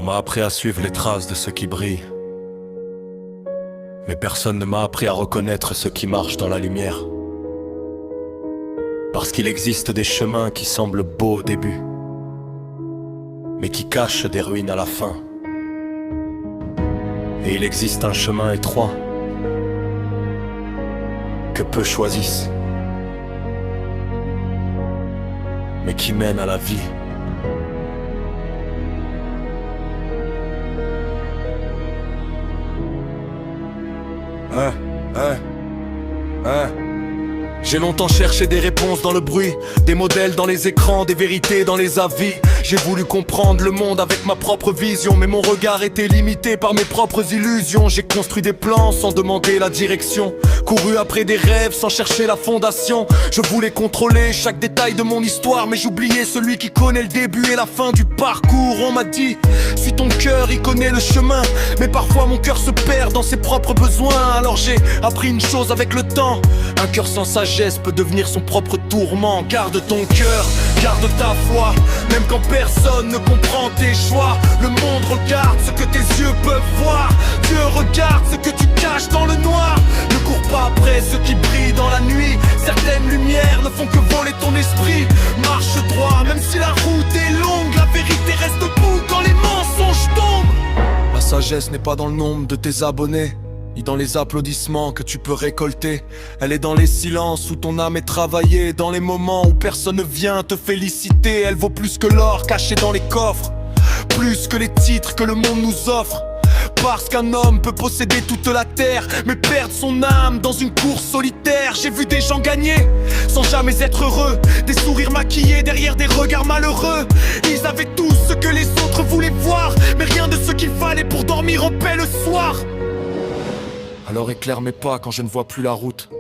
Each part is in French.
m'a appris à suivre les traces de ceux qui brillent. Mais personne ne m'a appris à reconnaître ceux qui marchent dans la lumière. Parce qu'il existe des chemins qui semblent beaux au début, mais qui cachent des ruines à la fin. Et il existe un chemin étroit que peu choisissent, mais qui mène à la vie. J'ai longtemps cherché des réponses dans le bruit, des modèles dans les écrans, des vérités dans les avis. J'ai voulu comprendre le monde avec ma propre vision, mais mon regard était limité par mes propres illusions. J'ai construit des plans sans demander la direction, couru après des rêves sans chercher la fondation. Je voulais contrôler chaque détail de mon histoire, mais j'oubliais celui qui connaît le début et la fin du parcours. On m'a dit, suis ton cœur, il connaît le chemin. Mais parfois mon cœur se perd dans ses propres besoins. Alors j'ai appris une chose avec le temps: un cœur sans sagesse peut devenir son propre tourment. Garde ton cœur, garde ta foi, même quand personne ne comprend tes choix. Le monde regarde ce que tes yeux peuvent voir, Dieu regarde ce que tu caches dans le noir. Ne cours pas après ceux qui brillent dans la nuit, certaines lumières ne font que voler ton esprit. Marche droit, même si la route est longue, la vérité reste debout quand les mensonges tombent. La sagesse n'est pas dans le nombre de tes abonnés, ni dans les applaudissements que tu peux récolter. Elle est dans les silences où ton âme est travaillée, dans les moments où personne ne vient te féliciter. Elle vaut plus que l'or caché dans les coffres, plus que les titres que le monde nous offre. Parce qu'un homme peut posséder toute la terre, mais perdre son âme dans une course solitaire. J'ai vu des gens gagner sans jamais être heureux, des sourires maquillés derrière des regards malheureux. Ils avaient tout ce que les autres voulaient voir, mais rien de ce qu'il fallait pour dormir en paix le soir. Alors éclaire mes pas quand je ne vois plus la route.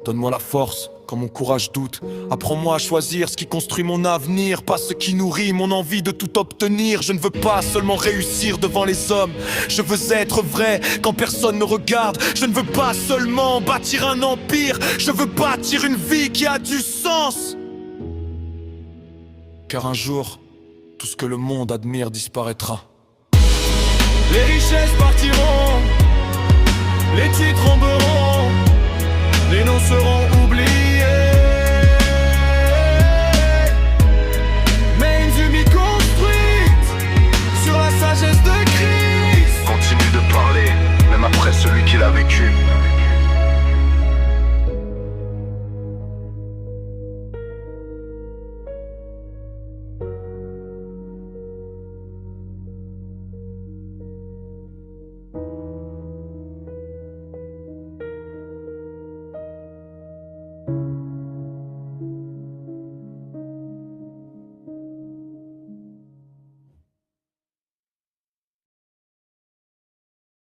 Donne-moi la force quand mon courage doute. Apprends-moi à choisir ce qui construit mon avenir, pas ce qui nourrit mon envie de tout obtenir. Je ne veux pas seulement réussir devant les hommes, je veux être vrai quand personne ne regarde. Je ne veux pas seulement bâtir un empire, je veux bâtir une vie qui a du sens. Car un jour, tout ce que le monde admire disparaîtra. Les richesses partiront, les titres tomberont, les noms seront oubliés.